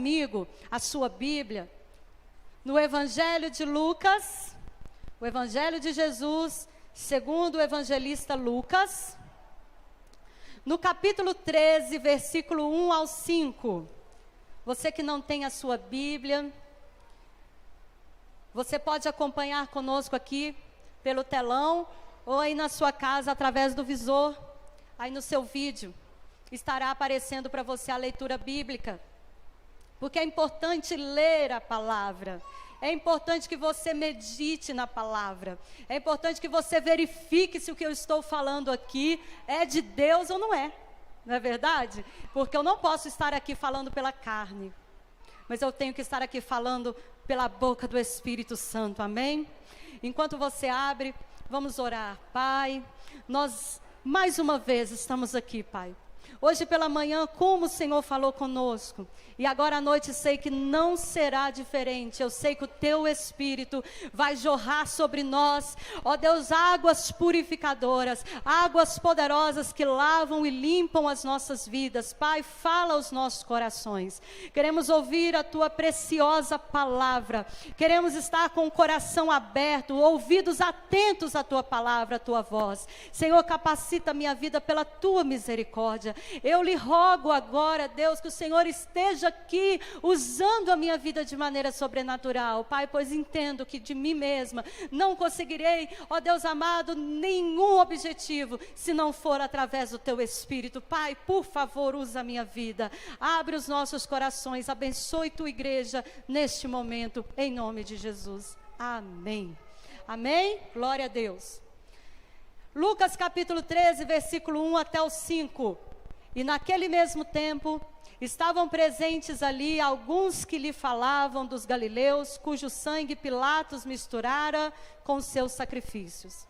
comigo a sua Bíblia no Evangelho de Lucas, o Evangelho de Jesus, segundo o evangelista Lucas, no capítulo 13, versículo 1 ao 5. Você que não tem a sua Bíblia, você pode acompanhar conosco aqui pelo telão ou aí na sua casa através do visor. Aí no seu vídeo estará aparecendo para você a leitura bíblica. Porque é importante ler a palavra. É importante que você medite na palavra. É importante que você verifique se o que eu estou falando aqui é de Deus ou não é. Não é verdade? Porque eu não posso estar aqui falando pela carne. Mas eu tenho que estar aqui falando pela boca do Espírito Santo. Amém? Enquanto você abre, vamos orar. Pai, nós mais uma vez estamos aqui, Pai. Hoje pela manhã, como o Senhor falou conosco, e agora à noite sei que não será diferente. Eu sei que o Teu Espírito vai jorrar sobre nós, ó Deus, águas purificadoras, águas poderosas que lavam e limpam as nossas vidas. Pai, fala aos nossos corações. Queremos ouvir a Tua preciosa palavra. Queremos estar com o coração aberto, ouvidos atentos à Tua palavra, à Tua voz. Senhor, capacita a minha vida pela Tua misericórdia. Eu lhe rogo agora, Deus, que o Senhor esteja aqui usando a minha vida de maneira sobrenatural, Pai, pois entendo que de mim mesma não conseguirei, ó Deus amado, nenhum objetivo, se não for através do Teu Espírito. Pai, por favor, usa a minha vida, abre os nossos corações, abençoe Tua igreja neste momento, em nome de Jesus. Amém. Amém? Glória a Deus. Lucas capítulo 13, versículo 1 até o 5. E naquele mesmo tempo, estavam presentes ali alguns que lhe falavam dos galileus, cujo sangue Pilatos misturara com seus sacrifícios.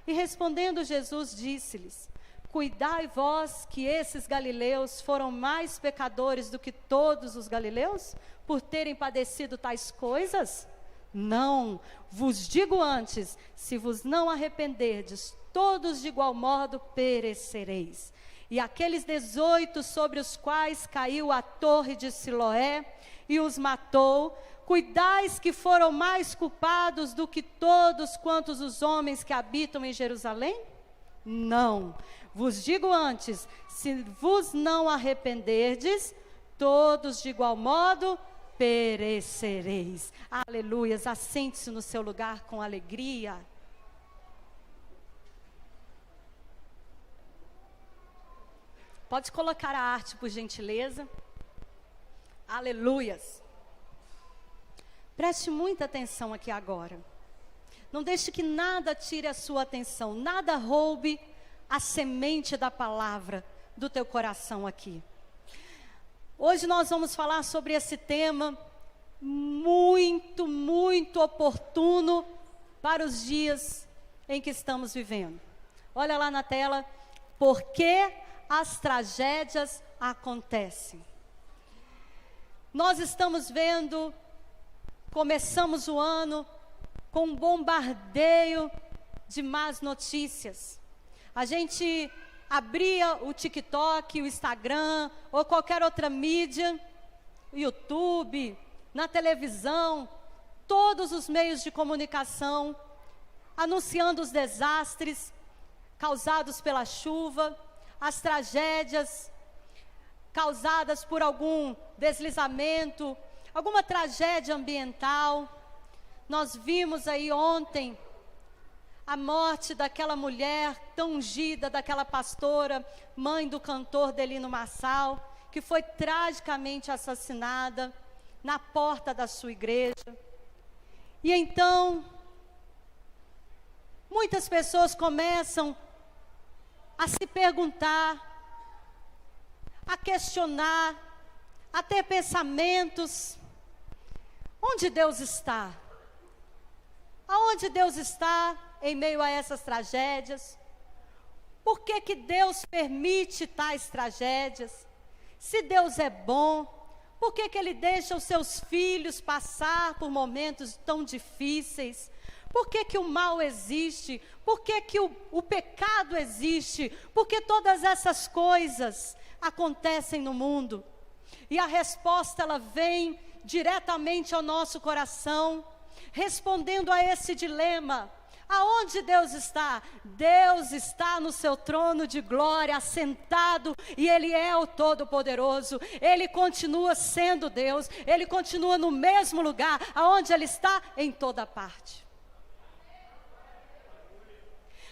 E respondendo Jesus, disse-lhes: Cuidai vós que esses galileus foram mais pecadores do que todos os galileus, por terem padecido tais coisas? Não, vos digo antes, se vos não arrependerdes, todos de igual modo perecereis. E aqueles 18 sobre os quais caiu a torre de Siloé e os matou, cuidais que foram mais culpados do que todos quantos os homens que habitam em Jerusalém? Não, vos digo antes, se vos não arrependerdes, todos de igual modo perecereis. Aleluias, assente-se no seu lugar com alegria. Pode colocar a arte, por gentileza. Aleluias. Preste muita atenção aqui agora. Não deixe que nada tire a sua atenção, nada roube a semente da palavra do teu coração aqui. Hoje nós vamos falar sobre esse tema muito, muito oportuno para os dias em que estamos vivendo. Olha lá na tela, por que as tragédias acontecem. Nós estamos vendo, começamos o ano com um bombardeio de más notícias. A gente abria o TikTok, o Instagram ou qualquer outra mídia, YouTube, na televisão, todos os meios de comunicação, anunciando os desastres causados pela chuva, as tragédias causadas por algum deslizamento, alguma tragédia ambiental. Nós vimos aí ontem a morte daquela mulher tão ungida, daquela pastora, mãe do cantor Delino Marçal, que foi tragicamente assassinada na porta da sua igreja. E então, muitas pessoas começam a se perguntar, a questionar, a ter pensamentos: onde Deus está? Aonde Deus está em meio a essas tragédias? Por que que Deus permite tais tragédias? Se Deus é bom, por que que Ele deixa os seus filhos passar por momentos tão difíceis? Por que que o mal existe? Por que que o pecado existe? Por que todas essas coisas acontecem no mundo? E a resposta, ela vem diretamente ao nosso coração, respondendo a esse dilema. Aonde Deus está? Deus está no seu trono de glória, assentado, e Ele é o Todo-Poderoso. Ele continua sendo Deus, Ele continua no mesmo lugar. Aonde Ele está? Em toda parte.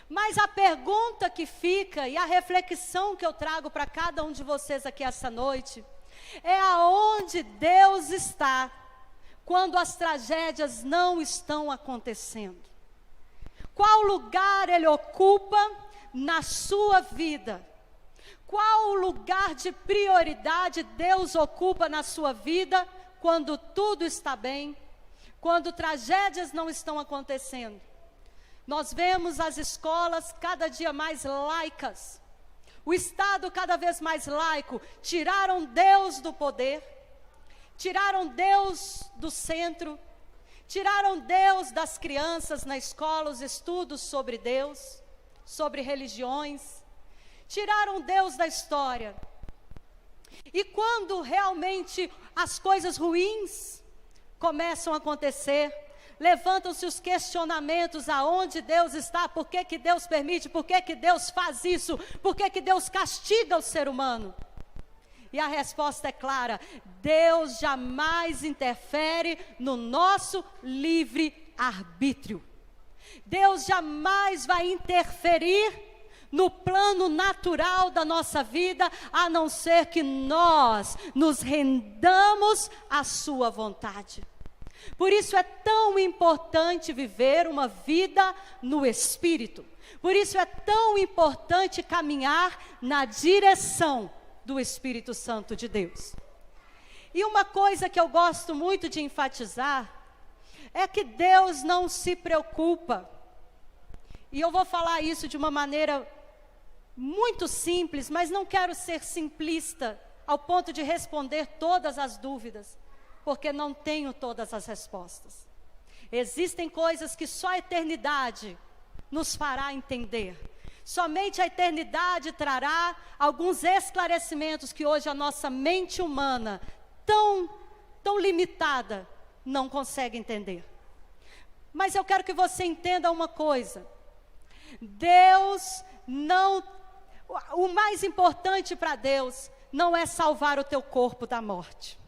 Mas a pergunta que fica, e a reflexão que eu trago para cada um de vocês aqui essa noite, é aonde Deus está, quando as tragédias não estão acontecendo. Qual lugar Ele ocupa na sua vida? Qual lugar de prioridade Deus ocupa na sua vida quando tudo está bem? Quando tragédias não estão acontecendo? Nós vemos as escolas cada dia mais laicas. O Estado cada vez mais laico. Tiraram Deus do poder. Tiraram Deus do centro. Tiraram Deus das crianças na escola, os estudos sobre Deus, sobre religiões. Tiraram Deus da história. E quando realmente as coisas ruins começam a acontecer, levantam-se os questionamentos: aonde Deus está? Por que que Deus permite? Por que que Deus faz isso? Por que que Deus castiga o ser humano? E a resposta é clara: Deus jamais interfere no nosso livre-arbítrio. Deus jamais vai interferir no plano natural da nossa vida, a não ser que nós nos rendamos à sua vontade. Por isso é tão importante viver uma vida no Espírito. Por isso é tão importante caminhar na direção do Espírito Santo de Deus. E uma coisa que eu gosto muito de enfatizar é que Deus não se preocupa. E eu vou falar isso de uma maneira muito simples, mas não quero ser simplista ao ponto de responder todas as dúvidas, porque não tenho todas as respostas. Existem coisas que só a eternidade nos fará entender. Somente a eternidade trará alguns esclarecimentos que hoje a nossa mente humana, tão limitada, não consegue entender. Mas eu quero que você entenda uma coisa. Deus não... O mais importante para Deus não é salvar o teu corpo da morte.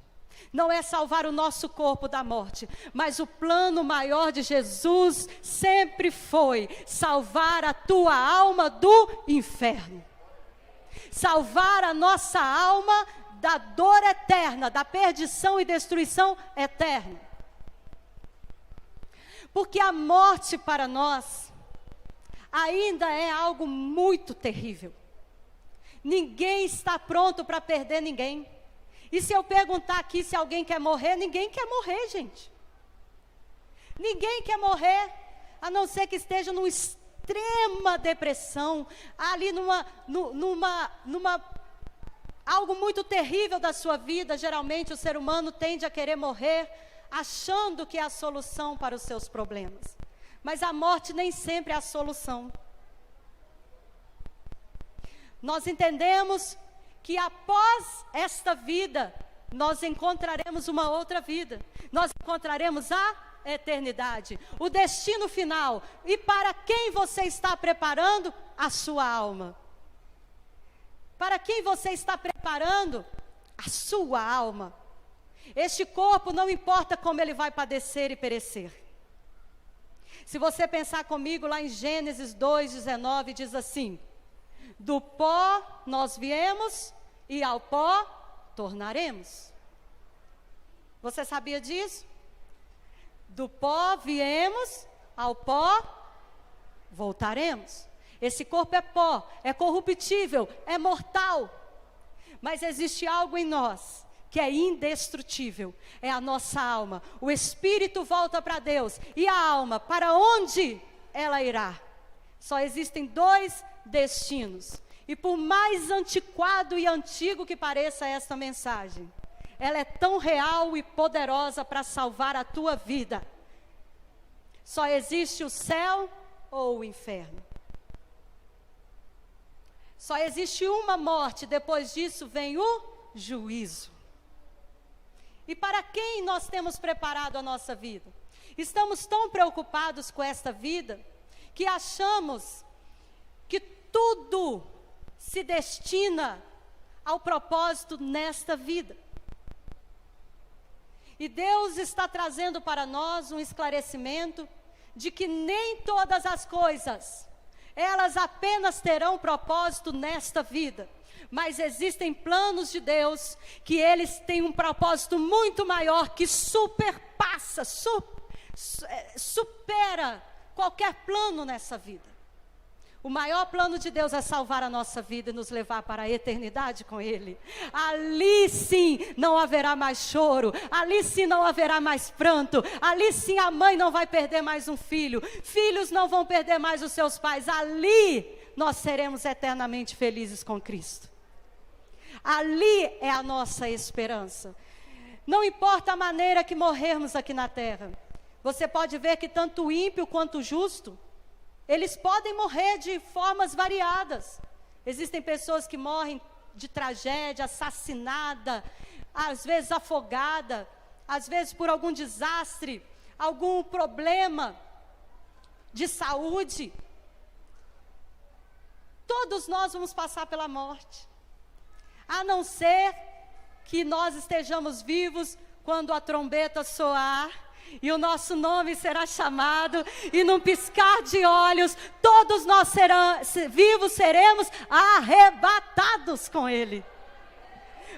Não é salvar o nosso corpo da morte, mas o plano maior de Jesus sempre foi salvar a tua alma do inferno. Salvar a nossa alma da dor eterna, da perdição e destruição eterna. Porque a morte para nós ainda é algo muito terrível. Ninguém está pronto para perder ninguém. E se eu perguntar aqui se alguém quer morrer, ninguém quer morrer, gente. Ninguém quer morrer, a não ser que esteja numa extrema depressão, ali algo muito terrível da sua vida. Geralmente o ser humano tende a querer morrer, achando que é a solução para os seus problemas. Mas a morte nem sempre é a solução. Nós entendemos que após esta vida, nós encontraremos uma outra vida. Nós encontraremos a eternidade, o destino final. E para quem você está preparando a sua alma? Para quem você está preparando a sua alma? Este corpo, não importa como ele vai padecer e perecer. Se você pensar comigo lá em Gênesis 2:19, diz assim: do pó nós viemos e ao pó tornaremos. Você sabia disso? Do pó viemos, ao pó voltaremos. Esse corpo é pó, é corruptível, é mortal. Mas existe algo em nós que é indestrutível, é a nossa alma. O espírito volta para Deus, e a alma, para onde ela irá? Só existem dois destinos. E por mais antiquado e antigo que pareça esta mensagem, ela é tão real e poderosa para salvar a tua vida. Só existe o céu ou o inferno. Só existe uma morte, depois disso vem o juízo. E para quem nós temos preparado a nossa vida? Estamos tão preocupados com esta vida que achamos que tudo se destina ao propósito nesta vida. E Deus está trazendo para nós um esclarecimento de que nem todas as coisas, elas apenas terão propósito nesta vida. Mas existem planos de Deus que eles têm um propósito muito maior que superpassa, supera qualquer plano nessa vida. O maior plano de Deus é salvar a nossa vida e nos levar para a eternidade com Ele. Ali sim não haverá mais choro, ali sim não haverá mais pranto, ali sim a mãe não vai perder mais um filho, filhos não vão perder mais os seus pais, ali nós seremos eternamente felizes com Cristo. Ali é a nossa esperança. Não importa a maneira que morrermos aqui na terra, você pode ver que tanto o ímpio quanto o justo, eles podem morrer de formas variadas. Existem pessoas que morrem de tragédia, assassinada, às vezes afogada, às vezes por algum desastre, algum problema de saúde. Todos nós vamos passar pela morte, a não ser que nós estejamos vivos quando a trombeta soar, e o nosso nome será chamado, e num piscar de olhos, todos nós vivos seremos arrebatados com Ele.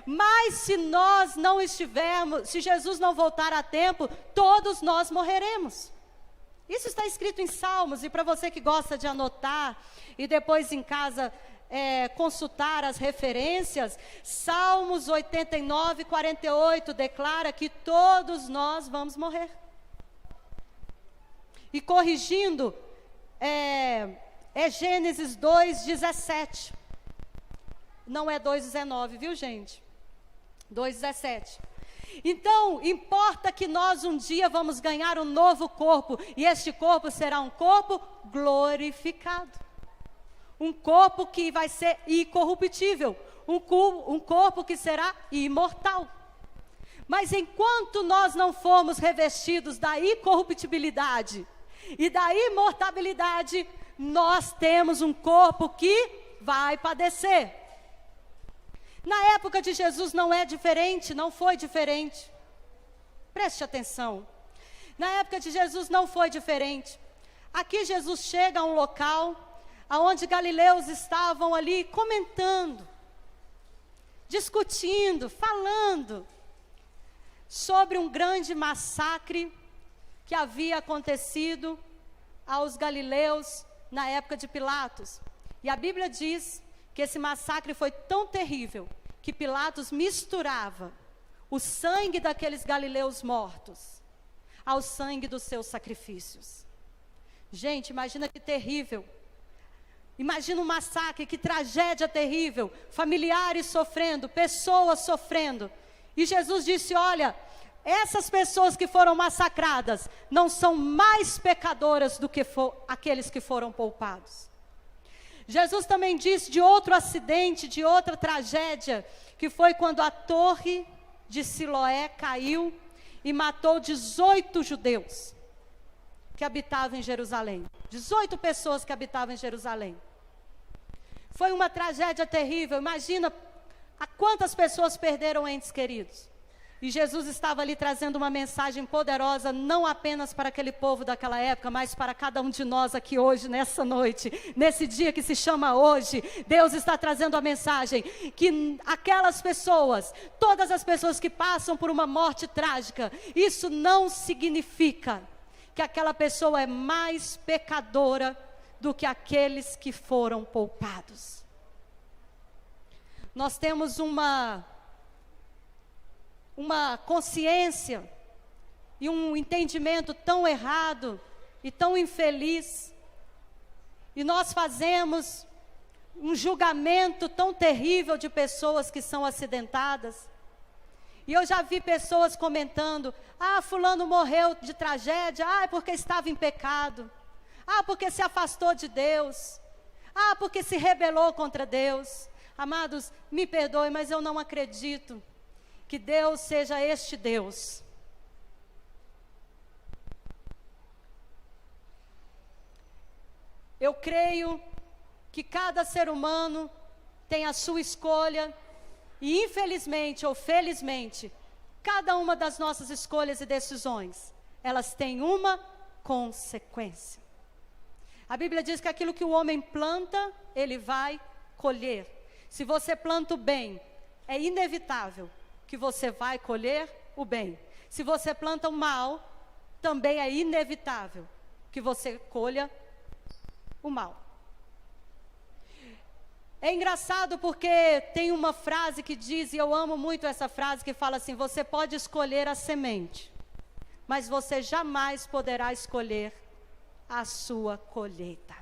Mas se nós não estivermos, se Jesus não voltar a tempo, todos nós morreremos. Isso está escrito em Salmos, e para você que gosta de anotar, e depois em casa consultar as referências, Salmos 89, 48, declara que todos nós vamos morrer. E corrigindo, é Gênesis 2, 17. Não é 2,19, viu, gente? 2,17. Então, importa que nós um dia vamos ganhar um novo corpo, e este corpo será um corpo glorificado. Um corpo que vai ser incorruptível, um corpo que será imortal. Mas enquanto nós não formos revestidos da incorruptibilidade e da imortalidade, nós temos um corpo que vai padecer. Na época de Jesus não é diferente, não foi diferente. Preste atenção. Na época de Jesus não foi diferente. Aqui Jesus chega a um local onde galileus estavam ali comentando, discutindo, falando sobre um grande massacre que havia acontecido aos galileus na época de Pilatos. E a Bíblia diz que esse massacre foi tão terrível que Pilatos misturava o sangue daqueles galileus mortos ao sangue dos seus sacrifícios. Gente, imagina que terrível. Imagina um massacre, que tragédia terrível, familiares sofrendo, pessoas sofrendo. E Jesus disse, olha, essas pessoas que foram massacradas não são mais pecadoras do que aqueles que foram poupados. Jesus também disse de outro acidente, de outra tragédia, que foi quando a torre de Siloé caiu e matou 18 judeus que habitavam em Jerusalém. 18 pessoas que habitavam em Jerusalém. Foi uma tragédia terrível. Imagina a quantas pessoas perderam entes queridos. E Jesus estava ali trazendo uma mensagem poderosa, não apenas para aquele povo daquela época, mas para cada um de nós aqui hoje, nessa noite, nesse dia que se chama hoje. Deus está trazendo a mensagem que aquelas pessoas, todas as pessoas que passam por uma morte trágica, isso não significa que aquela pessoa é mais pecadora do que aqueles que foram poupados. Nós temos uma consciência e um entendimento tão errado e tão infeliz, e nós fazemos um julgamento tão terrível de pessoas que são acidentadas. E eu já vi pessoas comentando, fulano morreu de tragédia, é porque estava em pecado, porque se afastou de Deus, porque se rebelou contra Deus. Amados, me perdoem, mas eu não acredito Que Deus seja este Deus. Eu creio que cada ser humano tem a sua escolha e, infelizmente ou felizmente, cada uma das nossas escolhas e decisões, elas têm uma consequência. A Bíblia diz que aquilo que o homem planta, ele vai colher. Se você planta o bem, é inevitável que você vai colher o bem. Se você planta o mal, também é inevitável que você colha o mal. É engraçado porque tem uma frase que diz, e eu amo muito essa frase, que fala assim: você pode escolher a semente, mas você jamais poderá escolher a sua colheita.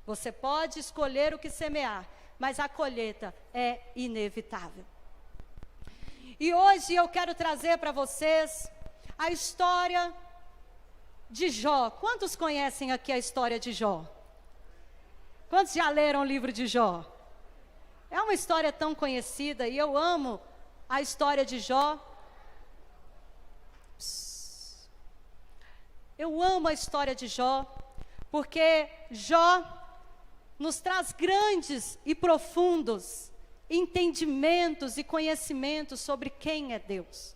Você pode escolher o que semear, mas a colheita é inevitável. E hoje eu quero trazer para vocês a história de Jó. Quantos conhecem aqui a história de Jó? Quantos já leram o livro de Jó? É uma história tão conhecida e eu amo a história de Jó. Eu amo a história de Jó, porque Jó nos traz grandes e profundos entendimentos e conhecimentos sobre quem é Deus.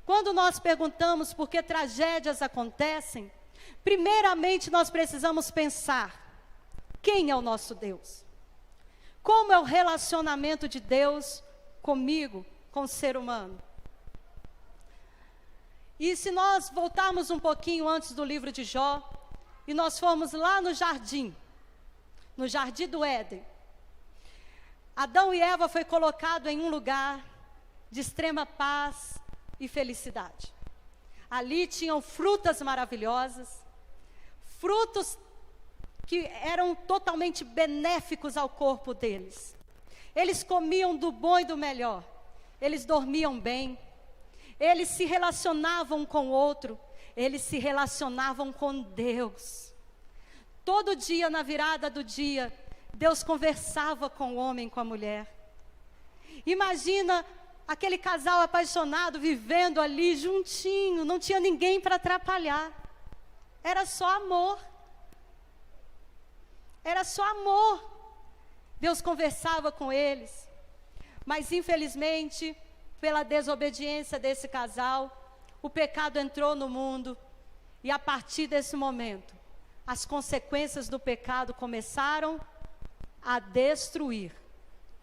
Quando nós perguntamos por que tragédias acontecem, primeiramente nós precisamos pensar: quem é o nosso Deus? Como é o relacionamento de Deus comigo, com o ser humano? E se nós voltarmos um pouquinho antes do livro de Jó, e nós formos lá no jardim do Éden, Adão e Eva foi colocado em um lugar de extrema paz e felicidade. Ali tinham frutas maravilhosas, frutos que eram totalmente benéficos ao corpo deles. Eles comiam do bom e do melhor, eles dormiam bem, eles se relacionavam um com o outro, eles se relacionavam com Deus. Todo dia, na virada do dia, Deus conversava com o homem e com a mulher. Imagina aquele casal apaixonado vivendo ali juntinho, não tinha ninguém para atrapalhar. Era só amor. Era só amor. Deus conversava com eles. Mas infelizmente, pela desobediência desse casal, o pecado entrou no mundo. E a partir desse momento, as consequências do pecado começaram a destruir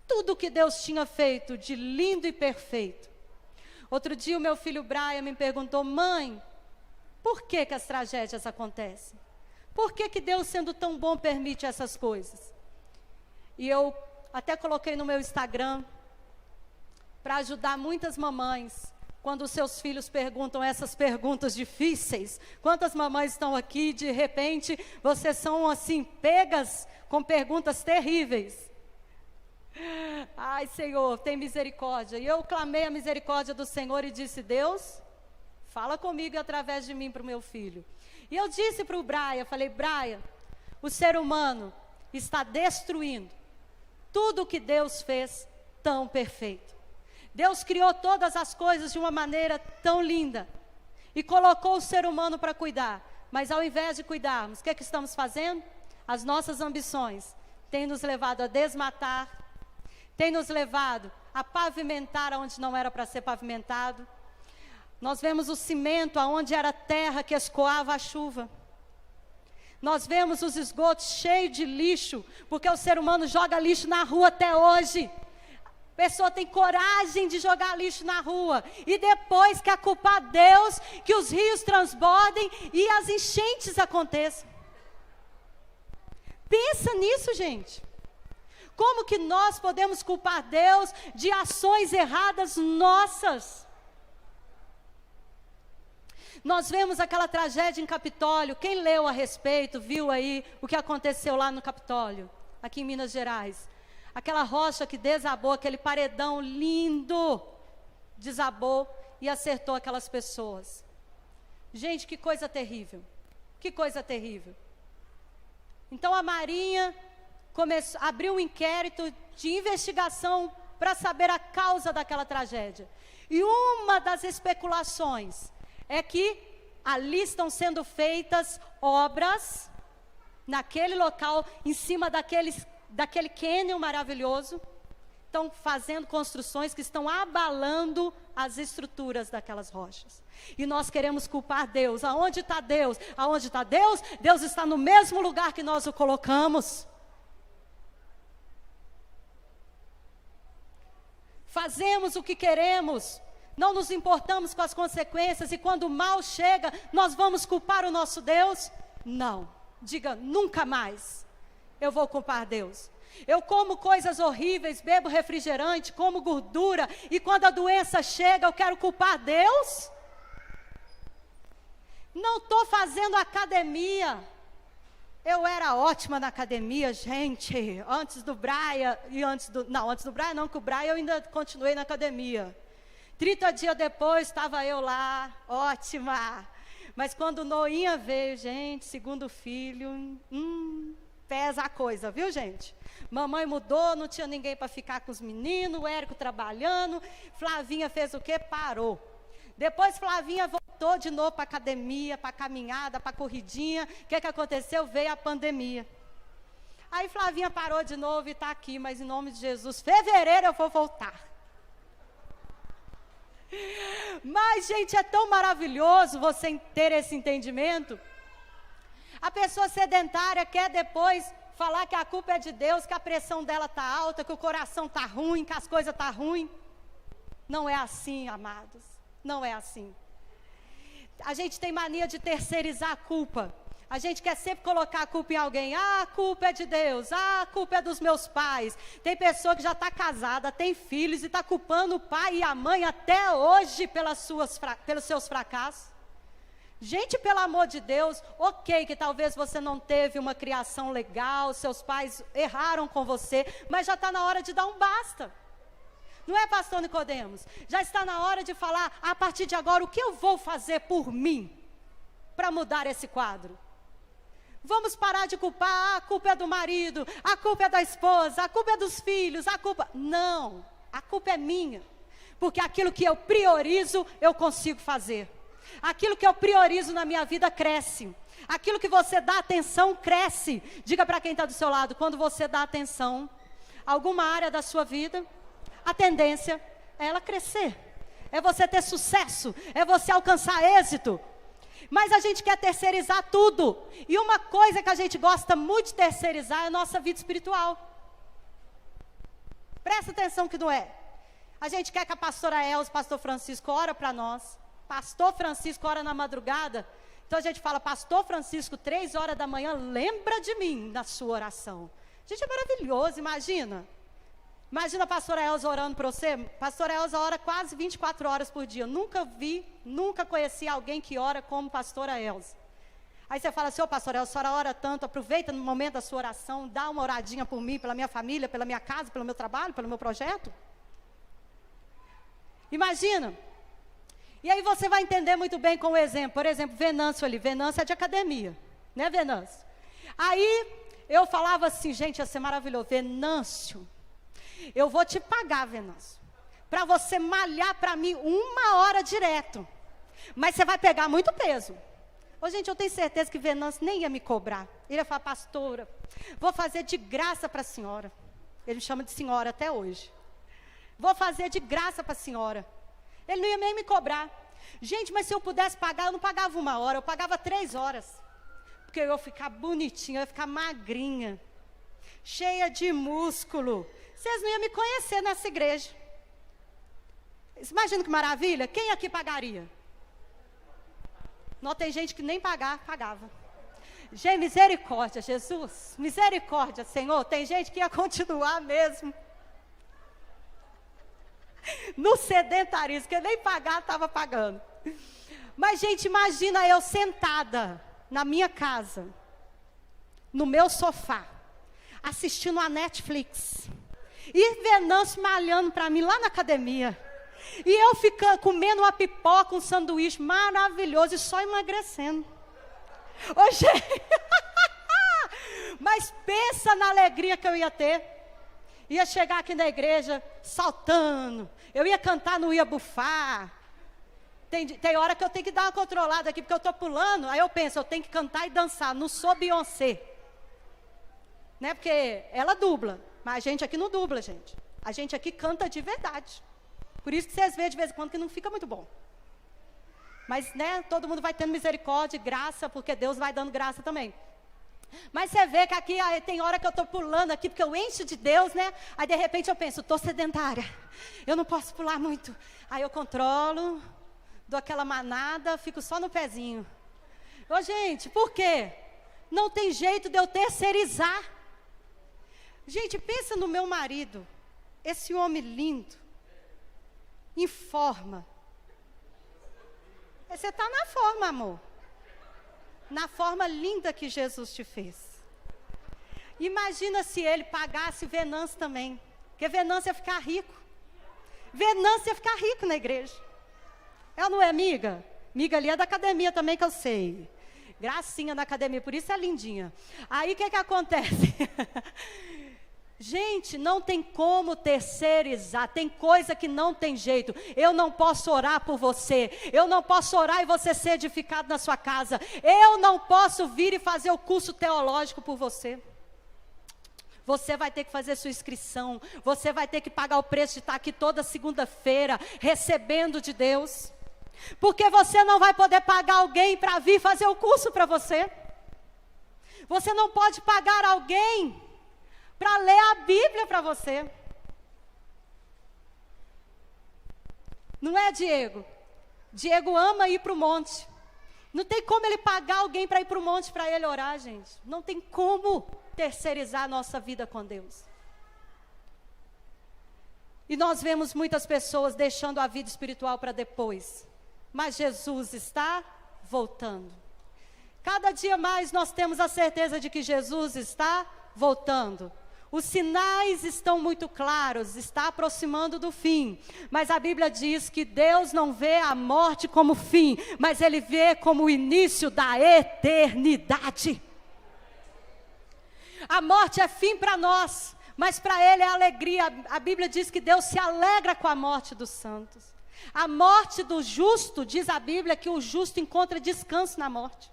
tudo que Deus tinha feito de lindo e perfeito. Outro dia o meu filho Brian me perguntou: mãe, por que as tragédias acontecem? Por que Deus, sendo tão bom, permite essas coisas? E eu até coloquei no meu Instagram, para ajudar muitas mamães, quando os seus filhos perguntam essas perguntas difíceis. Quantas mamães estão aqui, de repente, vocês são assim, pegas com perguntas terríveis. Ai, Senhor, tem misericórdia. E eu clamei a misericórdia do Senhor e disse: Deus, fala comigo e através de mim para o meu filho. E eu disse para o Brian, falei: Brian, o ser humano está destruindo tudo o que Deus fez tão perfeito. Deus criou todas as coisas de uma maneira tão linda e colocou o ser humano para cuidar. Mas ao invés de cuidarmos, o que é que estamos fazendo? As nossas ambições têm nos levado a desmatar, têm nos levado a pavimentar onde não era para ser pavimentado. Nós vemos o cimento aonde era terra que escoava a chuva. Nós vemos os esgotos cheios de lixo, porque o ser humano joga lixo na rua até hoje. A pessoa tem coragem de jogar lixo na rua e depois quer culpar Deus que os rios transbordem e as enchentes aconteçam. Pensa nisso, gente. Como que nós podemos culpar Deus de ações erradas nossas? Nós vemos aquela tragédia em Capitólio. Quem leu a respeito, viu aí o que aconteceu lá no Capitólio, aqui em Minas Gerais. Aquela rocha que desabou, aquele paredão lindo, desabou e acertou aquelas pessoas. Gente, que coisa terrível. Que coisa terrível. Então a Marinha abriu um inquérito de investigação para saber a causa daquela tragédia. E uma das especulações é que ali estão sendo feitas obras naquele local, em cima daquele cânion maravilhoso. Estão fazendo construções que estão abalando as estruturas daquelas rochas. E nós queremos culpar Deus. Aonde está Deus? Aonde está Deus? Deus está no mesmo lugar que nós o colocamos. Fazemos o que queremos, não nos importamos com as consequências, e quando o mal chega, nós vamos culpar o nosso Deus? Não, diga, nunca mais eu vou culpar Deus. Eu como coisas horríveis, bebo refrigerante, como gordura, e quando a doença chega, eu quero culpar Deus? Não estou fazendo academia. Eu era ótima na academia, gente, antes do Brian, antes do Brian não, que o Brian eu ainda continuei na academia. 30 dias depois, estava eu lá, ótima. Mas quando Noinha veio, gente, segundo filho, pesa a coisa, viu, gente? Mamãe mudou, não tinha ninguém para ficar com os meninos, o Érico trabalhando, Flavinha fez o quê? Parou. Depois Flavinha voltou de novo para a academia, para a caminhada, para a corridinha. O que aconteceu? Veio a pandemia. Aí Flavinha parou de novo e está aqui, mas em nome de Jesus, fevereiro eu vou voltar. Mas, gente, é tão maravilhoso você ter esse entendimento. A pessoa sedentária quer depois falar que a culpa é de Deus, que a pressão dela está alta, que o coração está ruim, que as coisas estão ruins. Não é assim, amados. Não é assim. A gente tem mania de terceirizar a culpa. A gente quer sempre colocar a culpa em alguém. Ah, a culpa é de Deus. Ah, a culpa é dos meus pais. Tem pessoa que já está casada, tem filhos e está culpando o pai e a mãe até hoje pelos seus fracassos. Gente, pelo amor de Deus, ok, que talvez você não teve uma criação legal, seus pais erraram com você, mas já está na hora de dar um basta. Não é, pastor Nicodemos? Já está na hora de falar, a partir de agora, o que eu vou fazer por mim para mudar esse quadro? Vamos parar de culpar, a culpa é do marido, a culpa é da esposa, a culpa é dos filhos, a culpa... Não, a culpa é minha, porque aquilo que eu priorizo, eu consigo fazer. Aquilo que eu priorizo na minha vida cresce. Aquilo que você dá atenção cresce. Diga para quem está do seu lado, quando você dá atenção a alguma área da sua vida, a tendência é ela crescer, é você ter sucesso, é você alcançar êxito. Mas a gente quer terceirizar tudo. E uma coisa que a gente gosta muito de terceirizar é a nossa vida espiritual. Presta atenção que não é. A gente quer que a pastora Elza, o pastor Francisco, ora para nós. Pastor Francisco ora na madrugada. Então a gente fala, pastor Francisco, 3 horas da manhã, lembra de mim na sua oração. Gente, é maravilhoso, imagina. Imagina a pastora Elza orando para você. Pastora Elza ora quase 24 horas por dia. Nunca conheci alguém que ora como pastora Elza. Aí você fala assim, pastora Elza, a senhora ora tanto, aproveita no momento da sua oração, dá uma oradinha por mim, pela minha família, pela minha casa, pelo meu trabalho, pelo meu projeto. Imagina. E aí você vai entender muito bem com o exemplo. Por exemplo, Venâncio ali. Venâncio é de academia. Né, Venâncio? Aí eu falava assim, gente, ia ser maravilhoso. Venâncio, eu vou te pagar, Venâncio, para você malhar para mim 1 hora direto. Mas você vai pegar muito peso. Ô, gente, eu tenho certeza que Venâncio nem ia me cobrar. Ele ia falar, pastora, vou fazer de graça para a senhora. Ele me chama de senhora até hoje. Vou fazer de graça para a senhora. Ele não ia nem me cobrar. Gente, mas se eu pudesse pagar, eu não pagava 1 hora, eu pagava 3 horas. Porque eu ia ficar bonitinha, eu ia ficar magrinha, cheia de músculo. Vocês não iam me conhecer nessa igreja. Imagina que maravilha. Quem aqui pagaria? Não, tem gente que nem pagava. Gente, misericórdia, Jesus. Misericórdia, Senhor. Tem gente que ia continuar mesmo no sedentarismo, que nem pagar estava pagando. Mas, gente, imagina eu sentada na minha casa, no meu sofá, assistindo a Netflix, e Venâncio malhando para mim lá na academia, e eu ficando, comendo uma pipoca, um sanduíche maravilhoso, e só emagrecendo. Ô, gente, mas pensa na alegria que eu ia ter. ia chegar aqui na igreja saltando, eu ia cantar, não ia bufar. Tem hora que eu tenho que dar uma controlada aqui, porque eu estou pulando, aí eu penso, eu tenho que cantar e dançar, não sou Beyoncé. Né? Porque ela dubla, mas a gente aqui não dubla, gente. A gente aqui canta de verdade. Por isso que vocês veem de vez em quando que não fica muito bom. Mas, né, todo mundo vai tendo misericórdia e graça, porque Deus vai dando graça também. Mas você vê que aqui tem hora que eu estou pulando aqui, porque eu encho de Deus, né? Aí de repente eu penso, estou sedentária, eu não posso pular muito. Aí eu controlo, dou aquela manada, fico só no pezinho. Ô gente, por quê? Não tem jeito de eu terceirizar. Gente, pensa no meu marido, esse homem lindo, em forma. Você está na forma, amor. Na forma linda que Jesus te fez. Imagina se ele pagasse Venâncio também. Porque Venâncio ia ficar rico. Venâncio ia ficar rico na igreja. Ela não é amiga? Amiga ali é da academia também, que eu sei. Gracinha na academia, por isso é lindinha. Aí o que acontece? Gente, não tem como terceirizar, tem coisa que não tem jeito. Eu não posso orar por você, eu não posso orar e você ser edificado na sua casa. Eu não posso vir e fazer o curso teológico por você. Você vai ter que fazer sua inscrição, você vai ter que pagar o preço de estar aqui toda segunda-feira, recebendo de Deus. Porque você não vai poder pagar alguém para vir fazer o curso para você. Você não pode pagar alguém para ler a Bíblia para você. Não é, Diego? Diego ama ir para o monte. Não tem como ele pagar alguém para ir para o monte para ele orar, gente. Não tem como terceirizar a nossa vida com Deus. E nós vemos muitas pessoas deixando a vida espiritual para depois. Mas Jesus está voltando. Cada dia mais nós temos a certeza de que Jesus está voltando. Os sinais estão muito claros, está aproximando do fim. Mas a Bíblia diz que Deus não vê a morte como fim, mas Ele vê como o início da eternidade. A morte é fim para nós, mas para Ele é alegria. A Bíblia diz que Deus se alegra com a morte dos santos. A morte do justo, diz a Bíblia, que o justo encontra descanso na morte.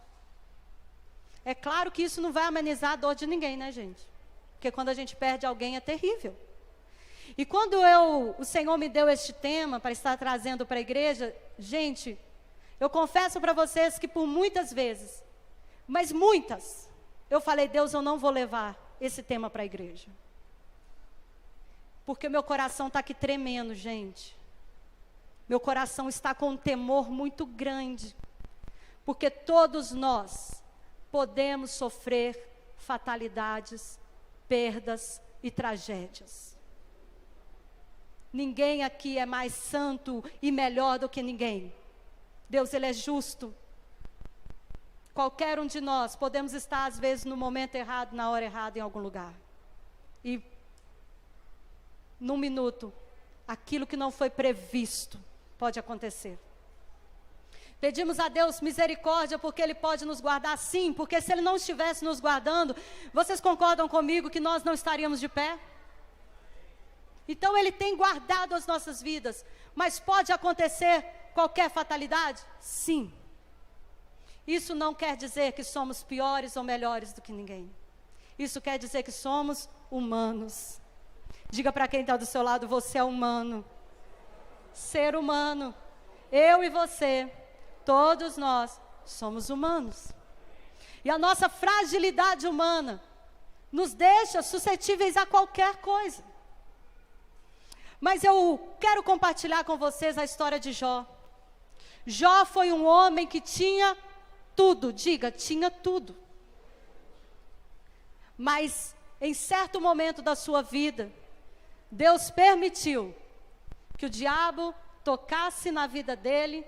É claro que isso não vai amenizar a dor de ninguém, né, gente? Porque quando a gente perde alguém é terrível. E quando o Senhor me deu este tema para estar trazendo para a igreja, gente, eu confesso para vocês que por muitas vezes, mas muitas, eu falei, Deus, eu não vou levar esse tema para a igreja. Porque meu coração está aqui tremendo, gente. Meu coração está com um temor muito grande. Porque todos nós podemos sofrer fatalidades, perdas e tragédias. Ninguém aqui é mais santo e melhor do que ninguém. Deus, Ele é justo. Qualquer um de nós podemos estar às vezes no momento errado, na hora errada, em algum lugar. E num minuto, aquilo que não foi previsto pode acontecer. Pedimos a Deus misericórdia porque Ele pode nos guardar, sim, porque se Ele não estivesse nos guardando, vocês concordam comigo que nós não estaríamos de pé? Então Ele tem guardado as nossas vidas, mas pode acontecer qualquer fatalidade? Sim. Isso não quer dizer que somos piores ou melhores do que ninguém. Isso quer dizer que somos humanos. Diga para quem está do seu lado, você é humano. Ser humano. Eu e você. Todos nós somos humanos. E a nossa fragilidade humana nos deixa suscetíveis a qualquer coisa. Mas eu quero compartilhar com vocês a história de Jó. Jó foi um homem que tinha tudo, diga, tinha tudo. Mas em certo momento da sua vida, Deus permitiu que o diabo tocasse na vida dele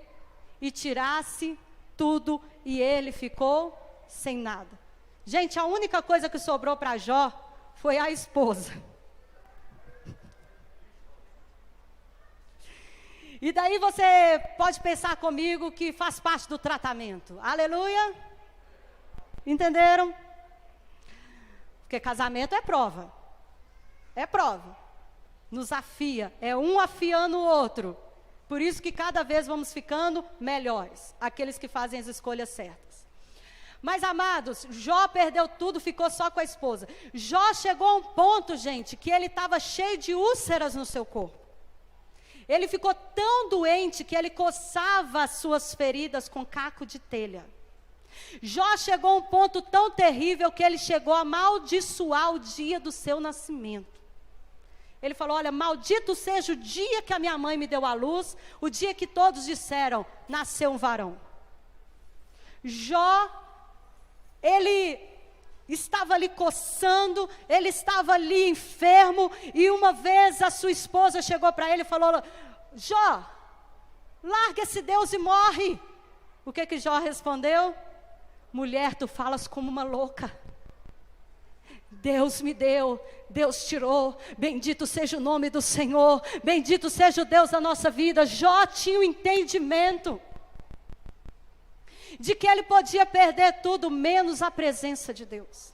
e tirasse tudo, e ele ficou sem nada. Gente, a única coisa que sobrou para Jó foi a esposa. E daí você pode pensar comigo que faz parte do tratamento. Aleluia? Entenderam? Porque casamento é prova. É prova. nos afia, é um afiando o outro. Por isso que cada vez vamos ficando melhores, aqueles que fazem as escolhas certas. Mas, amados, Jó perdeu tudo, ficou só com a esposa. Jó chegou a um ponto, gente, que ele estava cheio de úlceras no seu corpo. Ele ficou tão doente que ele coçava as suas feridas com caco de telha. Jó chegou a um ponto tão terrível que ele chegou a amaldiçoar o dia do seu nascimento. Ele falou, olha, maldito seja o dia que a minha mãe me deu à luz, o dia que todos disseram, nasceu um varão. Jó, ele estava ali coçando, ele estava ali enfermo, e uma vez a sua esposa chegou para ele e falou, Jó, larga esse Deus e morre. O que Jó respondeu? Mulher, tu falas como uma louca. Deus me deu, Deus tirou, bendito seja o nome do Senhor, bendito seja o Deus da nossa vida. Jó tinha o entendimento de que ele podia perder tudo, menos a presença de Deus.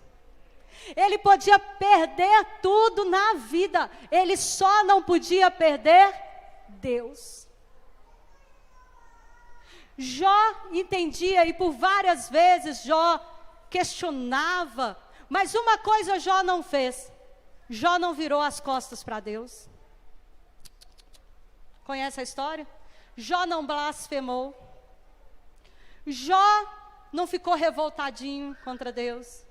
Ele podia perder tudo na vida, ele só não podia perder Deus. Jó entendia, e por várias vezes Jó questionava, mas uma coisa Jó não fez, Jó não virou as costas para Deus. Conhece a história? Jó não blasfemou, Jó não ficou revoltadinho contra Deus,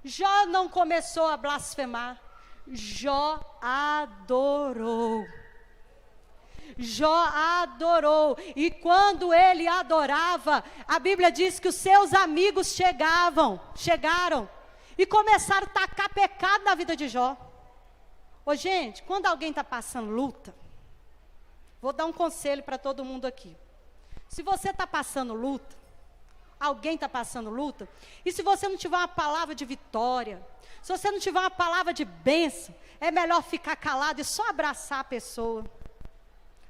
Jó não começou a blasfemar, Jó adorou. Jó adorou, e quando ele adorava, a Bíblia diz que os seus amigos chegaram, e começaram a tacar pecado na vida de Jó. Ô gente, quando alguém está passando luta, vou dar um conselho para todo mundo aqui. Se você está passando luta, alguém está passando luta, e se você não tiver uma palavra de vitória, se você não tiver uma palavra de bênção, é melhor ficar calado e só abraçar a pessoa.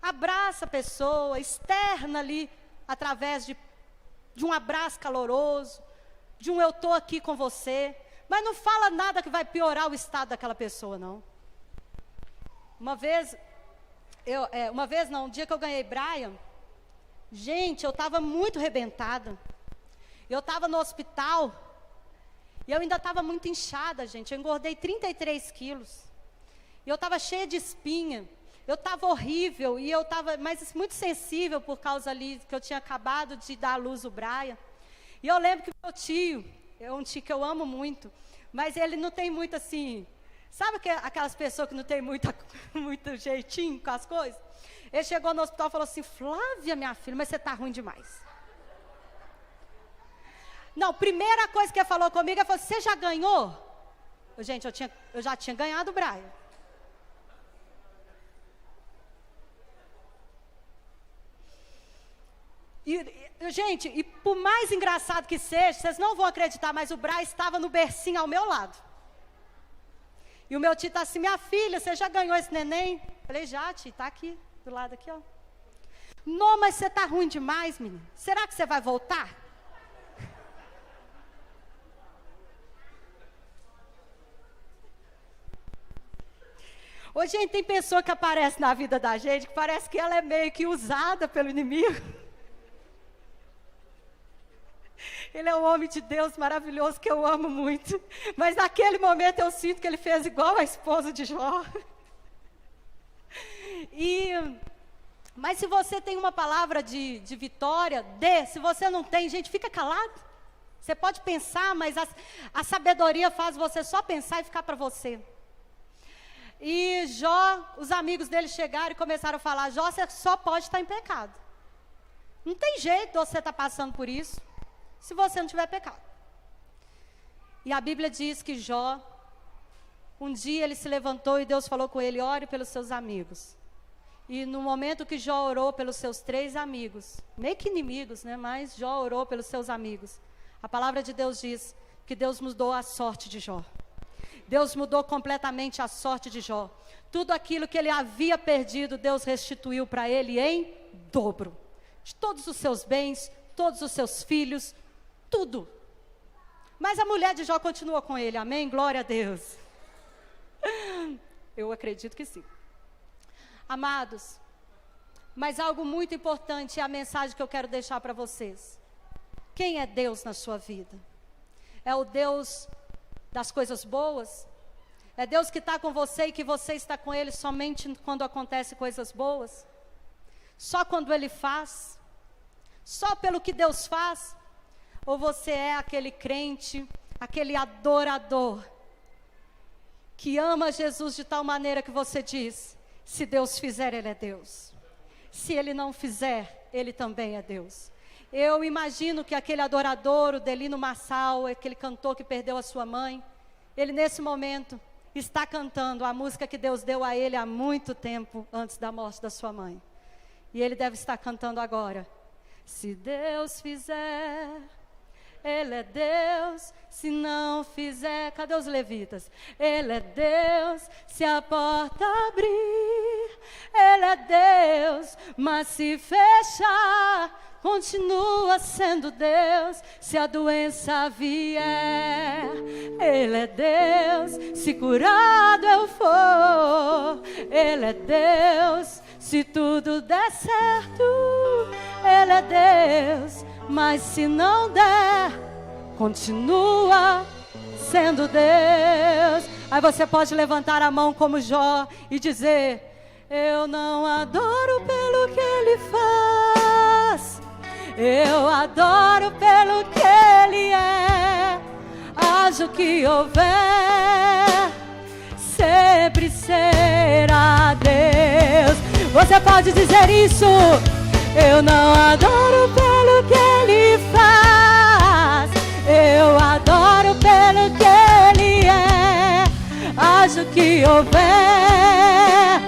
Abraça a pessoa, externa ali, através de um abraço caloroso, de um eu estou aqui com você, mas não fala nada que vai piorar o estado daquela pessoa, não. Um dia que eu ganhei Brian, gente, eu estava muito arrebentada, eu estava no hospital, e eu ainda estava muito inchada, gente, eu engordei 33 quilos, e eu estava cheia de espinha, eu estava horrível, e eu estava muito sensível por causa ali, que eu tinha acabado de dar à luz o Brian. E eu lembro que meu tio, é um tio que eu amo muito, mas ele não tem muito assim, sabe aquelas pessoas que não tem muito jeitinho com as coisas? Ele chegou no hospital e falou assim, Flávia, minha filha, mas você está ruim demais. Não, primeira coisa que ele falou comigo, ele falou, você já ganhou? Gente, eu já tinha ganhado o Brian. Gente, e por mais engraçado que seja, vocês não vão acreditar, mas o Braz estava no bercinho ao meu lado. E o meu tio está assim, minha filha, você já ganhou esse neném? Falei, já, tio, está aqui, do lado aqui, ó. Não, mas você está ruim demais, menina. Será que você vai voltar? Ô, gente, tem pessoa que aparece na vida da gente, que parece que ela é meio que usada pelo inimigo. Ele é um homem de Deus maravilhoso que eu amo muito. Mas naquele momento eu sinto que ele fez igual a esposa de Jó. Mas se você tem uma palavra de vitória, dê. Se você não tem, gente, fica calado. Você pode pensar, mas a sabedoria faz você só pensar e ficar para você. E Jó, os amigos dele chegaram e começaram a falar, Jó, você só pode estar em pecado. Não tem jeito de você estar passando por isso, se você não tiver pecado. E a Bíblia diz que Jó, um dia ele se levantou e Deus falou com ele, ore pelos seus amigos. E no momento que Jó orou pelos seus 3 amigos, meio que inimigos, né? Mas Jó orou pelos seus amigos. A palavra de Deus diz que Deus mudou a sorte de Jó. Deus mudou completamente a sorte de Jó. Tudo aquilo que ele havia perdido, Deus restituiu para ele em dobro. De todos os seus bens, todos os seus filhos, tudo. Mas a mulher de Jó continua com ele, amém? Glória a Deus. Eu acredito que sim. Amados, mas algo muito importante é a mensagem que eu quero deixar para vocês. Quem é Deus na sua vida? É o Deus das coisas boas? É Deus que está com você e que você está com Ele somente quando acontecem coisas boas? Só quando Ele faz? Só pelo que Deus faz? Ou você é aquele crente, aquele adorador, que ama Jesus de tal maneira que você diz, se Deus fizer, Ele é Deus. Se Ele não fizer, Ele também é Deus. Eu imagino que aquele adorador, o Delino Marçal, aquele cantor que perdeu a sua mãe, ele nesse momento está cantando a música que Deus deu a ele há muito tempo antes da morte da sua mãe. E ele deve estar cantando agora. Se Deus fizer, Ele é Deus. Se não fizer, cadê os levitas? Ele é Deus. Se a porta abrir, Ele é Deus. Mas se fechar, continua sendo Deus. Se a doença vier, Ele é Deus. Se curado eu for, Ele é Deus. Se tudo der certo, Ele é Deus. Mas se não der, continua sendo Deus. Aí você pode levantar a mão como Jó e dizer: eu não adoro pelo que Ele faz, eu adoro pelo que Ele é. Haja o que houver, sempre será Deus. Você pode dizer isso. Eu não adoro pelo que Ele faz, eu adoro pelo que Ele é. Haja o que houver,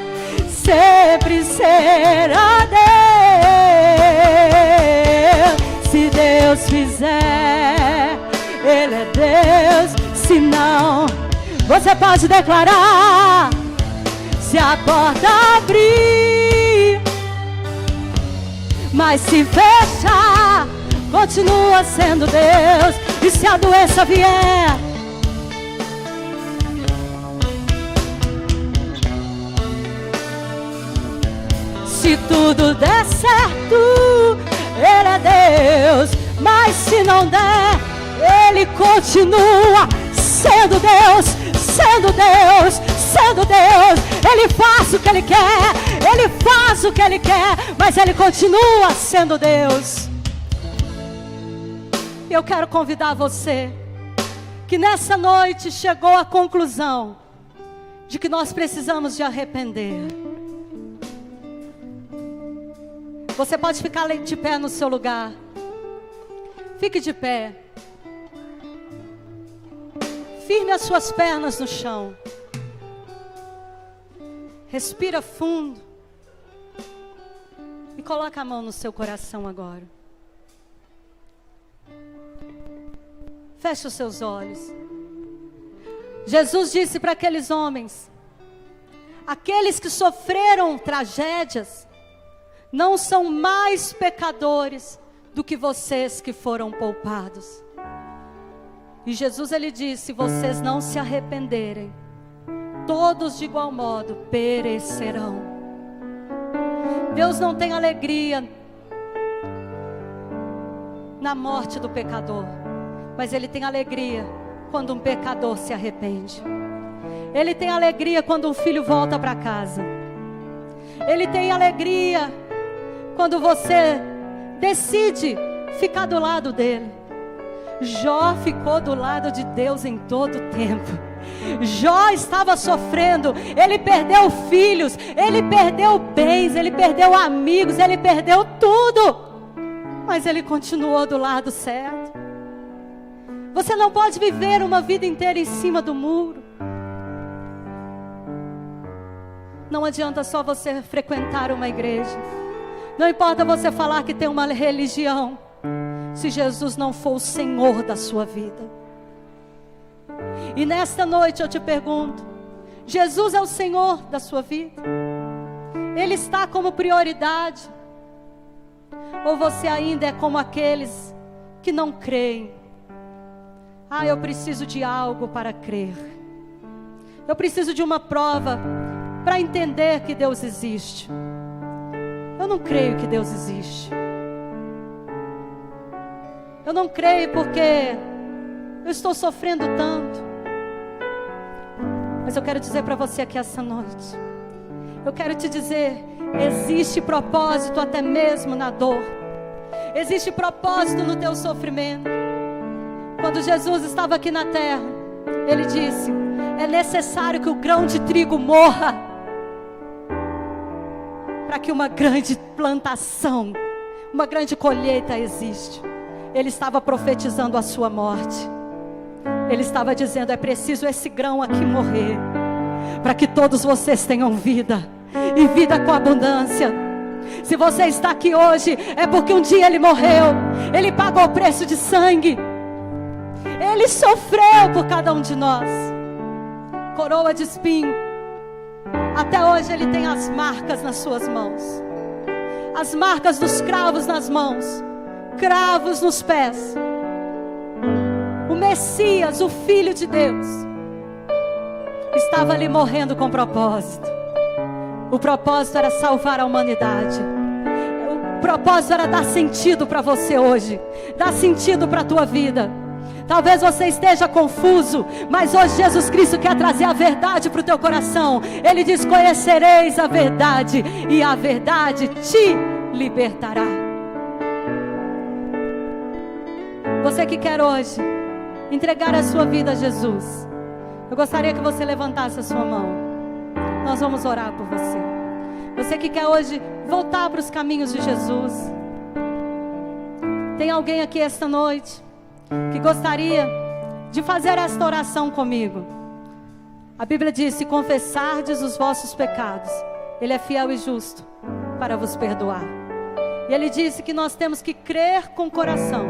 sempre será Deus. Se Deus fizer, Ele é Deus. Se não, você pode declarar: se a porta abrir, mas se fechar, continua sendo Deus. E se a doença vier, se tudo der certo, Ele é Deus. Mas se não der, Ele continua sendo Deus, sendo Deus, sendo Deus. Ele faz o que Ele quer, Ele faz o que Ele quer, mas Ele continua sendo Deus. Eu quero convidar você, que nessa noite chegou à conclusão de que nós precisamos de arrepender. Você pode ficar de pé no seu lugar. Fique de pé. Firme as suas pernas no chão. Respira fundo. E coloca a mão no seu coração agora. Feche os seus olhos. Jesus disse para aqueles homens: aqueles que sofreram tragédias não são mais pecadores do que vocês que foram poupados. E Jesus, Ele disse: se vocês não se arrependerem, todos de igual modo perecerão. Deus não tem alegria na morte do pecador, mas Ele tem alegria quando um pecador se arrepende. Ele tem alegria quando um filho volta para casa. Ele tem alegria quando você decide ficar do lado dele. Jó ficou do lado de Deus em todo o tempo. Jó estava sofrendo, ele perdeu filhos, ele perdeu bens, ele perdeu amigos, ele perdeu tudo, mas ele continuou do lado certo. Você não pode viver uma vida inteira em cima do muro. Não adianta só você frequentar uma igreja, não importa você falar que tem uma religião, se Jesus não for o Senhor da sua vida. E nesta noite eu te pergunto: Jesus é o Senhor da sua vida? Ele está como prioridade? Ou você ainda é como aqueles que não creem? Eu preciso de algo para crer. Eu preciso de uma prova para entender que Deus existe. Eu não creio que Deus existe. Eu não creio porque eu estou sofrendo tanto. Mas eu quero dizer para você aqui essa noite. Eu quero te dizer, existe propósito até mesmo na dor. Existe propósito no teu sofrimento. Quando Jesus estava aqui na terra, Ele disse, é necessário que o grão de trigo morra, para que uma grande plantação, uma grande colheita existe. Ele estava profetizando a sua morte. Ele estava dizendo, é preciso esse grão aqui morrer, para que todos vocês tenham vida, e vida com abundância. Se você está aqui hoje, é porque um dia Ele morreu. Ele pagou o preço de sangue. Ele sofreu por cada um de nós. Coroa de espinho. Até hoje Ele tem as marcas nas suas mãos. As marcas dos cravos nas mãos. Cravos nos pés. O Messias, o Filho de Deus, estava ali morrendo com propósito. O propósito era salvar a humanidade. O propósito era dar sentido para você hoje. Dar sentido para a tua vida. Talvez você esteja confuso, mas hoje Jesus Cristo quer trazer a verdade para o teu coração. Ele diz, conhecereis a verdade, e a verdade te libertará. Você que quer hoje entregar a sua vida a Jesus, eu gostaria que você levantasse a sua mão. Nós vamos orar por você. Você que quer hoje voltar para os caminhos de Jesus. Tem alguém aqui esta noite que gostaria de fazer esta oração comigo? A Bíblia diz, se confessardes os vossos pecados, Ele é fiel e justo para vos perdoar. E Ele disse que nós temos que crer com o coração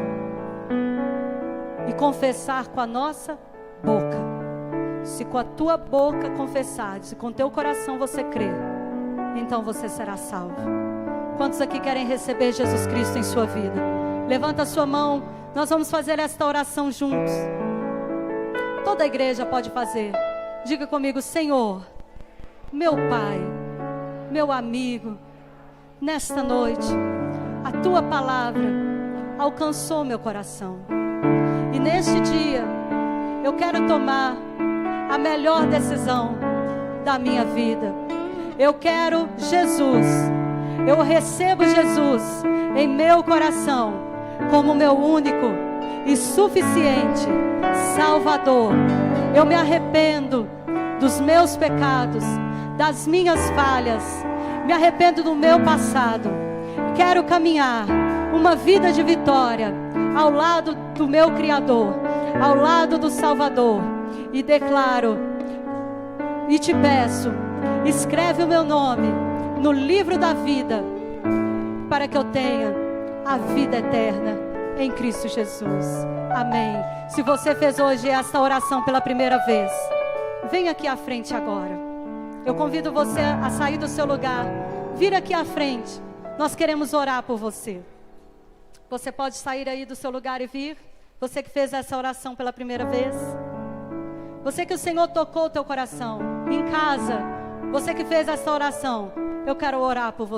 e confessar com a nossa boca. Se com a tua boca confessares, se com o teu coração você crer, então você será salvo. Quantos aqui querem receber Jesus Cristo em sua vida? Levanta a sua mão, nós vamos fazer esta oração juntos. Toda a igreja pode fazer. Diga comigo, Senhor, meu Pai, meu amigo, nesta noite, a tua palavra alcançou meu coração. E neste dia, eu quero tomar a melhor decisão da minha vida. Eu quero Jesus. Eu recebo Jesus em meu coração como meu único e suficiente Salvador. Eu me arrependo dos meus pecados, das minhas falhas. Me arrependo do meu passado. Quero caminhar uma vida de vitória ao lado do meu Criador, ao lado do Salvador. E declaro e te peço, escreve o meu nome no livro da vida, para que eu tenha a vida eterna em Cristo Jesus. Amém. Se você fez hoje esta oração pela primeira vez, vem aqui à frente agora. Eu convido você a sair do seu lugar, vir aqui à frente. Nós queremos orar por você. Você pode sair aí do seu lugar e vir. Você que fez essa oração pela primeira vez. Você que o Senhor tocou o teu coração. Em casa, você que fez essa oração, eu quero orar por você.